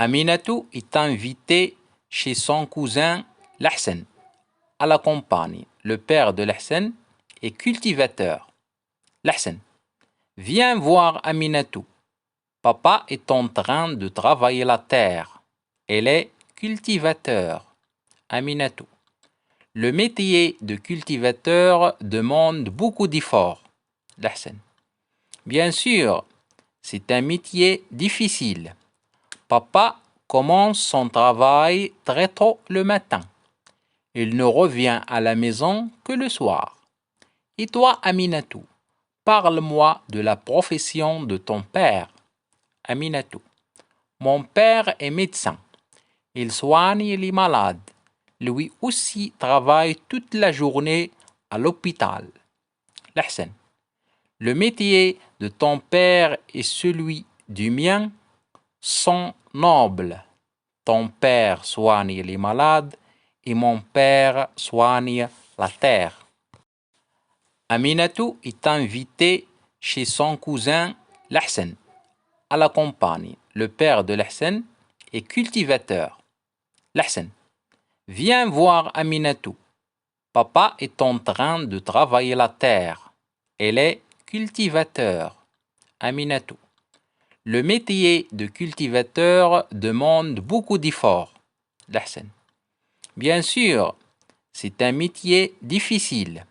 Aminatou est invitée chez son cousin l'Ahsen, à la campagne. Le père de l'Ahsen est cultivateur. L'Ahsen, viens voir Aminatou. Papa est en train de travailler la terre. Elle est cultivateur. Aminatou. Le métier de cultivateur demande beaucoup d'efforts. L'Ahsen. Bien sûr, c'est un métier difficile. Papa commence son travail très tôt le matin. Il ne revient à la maison que le soir. Et toi, Aminatou, parle-moi de la profession de ton père. Aminatou. Mon père est médecin. Il soigne les malades. Lui aussi travaille toute la journée à l'hôpital. L'Ahsen. Le métier de ton père et celui du mien sont nobles. Ton père soigne les malades et mon père soigne la terre. Aminatou est invitée chez son cousin l'Ahsen, à la campagne. Le père de l'Ahsen est cultivateur. L'Ahsen. Viens voir Aminatou. Papa est en train de travailler la terre. Elle est cultivateur. Aminatou. Le métier de cultivateur demande beaucoup d'efforts. L'Ahsen. Bien sûr, c'est un métier difficile.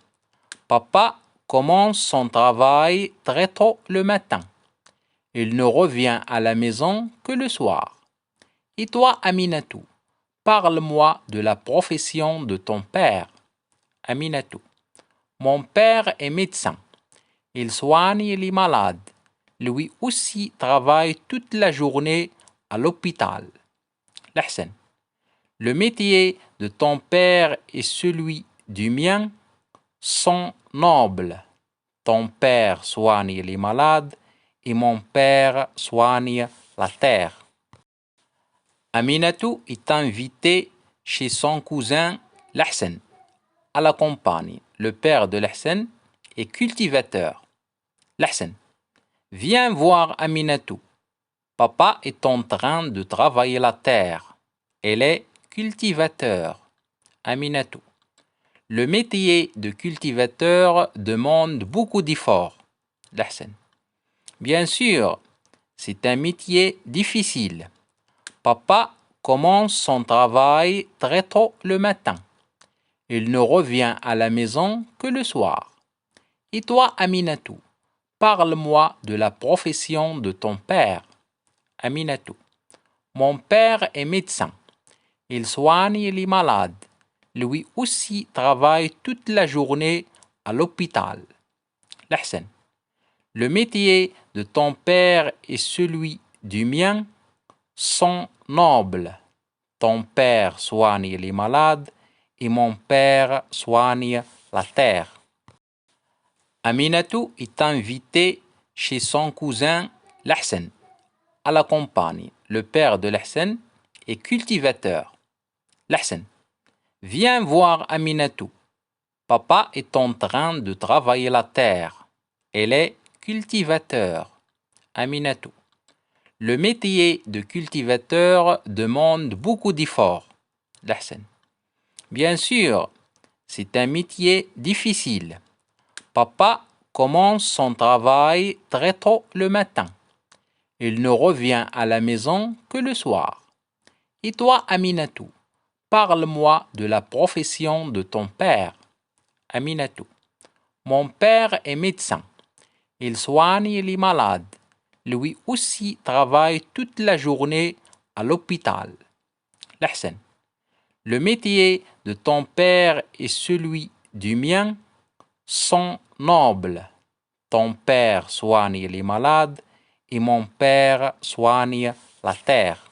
Papa commence son travail très tôt le matin. Il ne revient à la maison que le soir. Et toi, Aminatou, parle-moi de la profession de ton père. Aminatou. Mon père est médecin. Il soigne les malades. Lui aussi travaille toute la journée à l'hôpital. L'Ahsen. Le métier de ton père et celui du mien sont nobles. Ton père soigne les malades et mon père soigne la terre. Aminatou est invitée chez son cousin l'Ahsen, à la campagne. Le père de l'Ahsen est cultivateur. L'Ahsen. Viens voir Aminatou. Papa est en train de travailler la terre. Elle est cultivateur. Aminatou. Le métier de cultivateur demande beaucoup d'efforts. L'Ahsen. Bien sûr, c'est un métier difficile. Papa commence son travail très tôt le matin. Il ne revient à la maison que le soir. Et toi, Aminatou, parle-moi de la profession de ton père. Aminatou. Mon père est médecin. Il soigne les malades. Lui aussi travaille toute la journée à l'hôpital. L'Ahsen. Le métier de ton père et celui du mien sont nobles. Ton père soigne les malades et mon père soigne la terre. Aminatou est invitée chez son cousin l'Ahsen, à la campagne. Le père de l'Ahsen est cultivateur. L'Ahsen. Viens voir Aminatou. Papa est en train de travailler la terre. Elle est cultivateur. Aminatou. Le métier de cultivateur demande beaucoup d'efforts. L'Ahsen. Bien sûr, c'est un métier difficile. Papa commence son travail très tôt le matin. Il ne revient à la maison que le soir. Et toi, Aminatou, parle-moi de la profession de ton père. Aminatou. Mon père est médecin. Il soigne les malades. Lui aussi travaille toute la journée à l'hôpital. L'Ahsen. Le métier de ton père et celui du mien sont nobles. Ton père soigne les malades et mon père soigne la terre.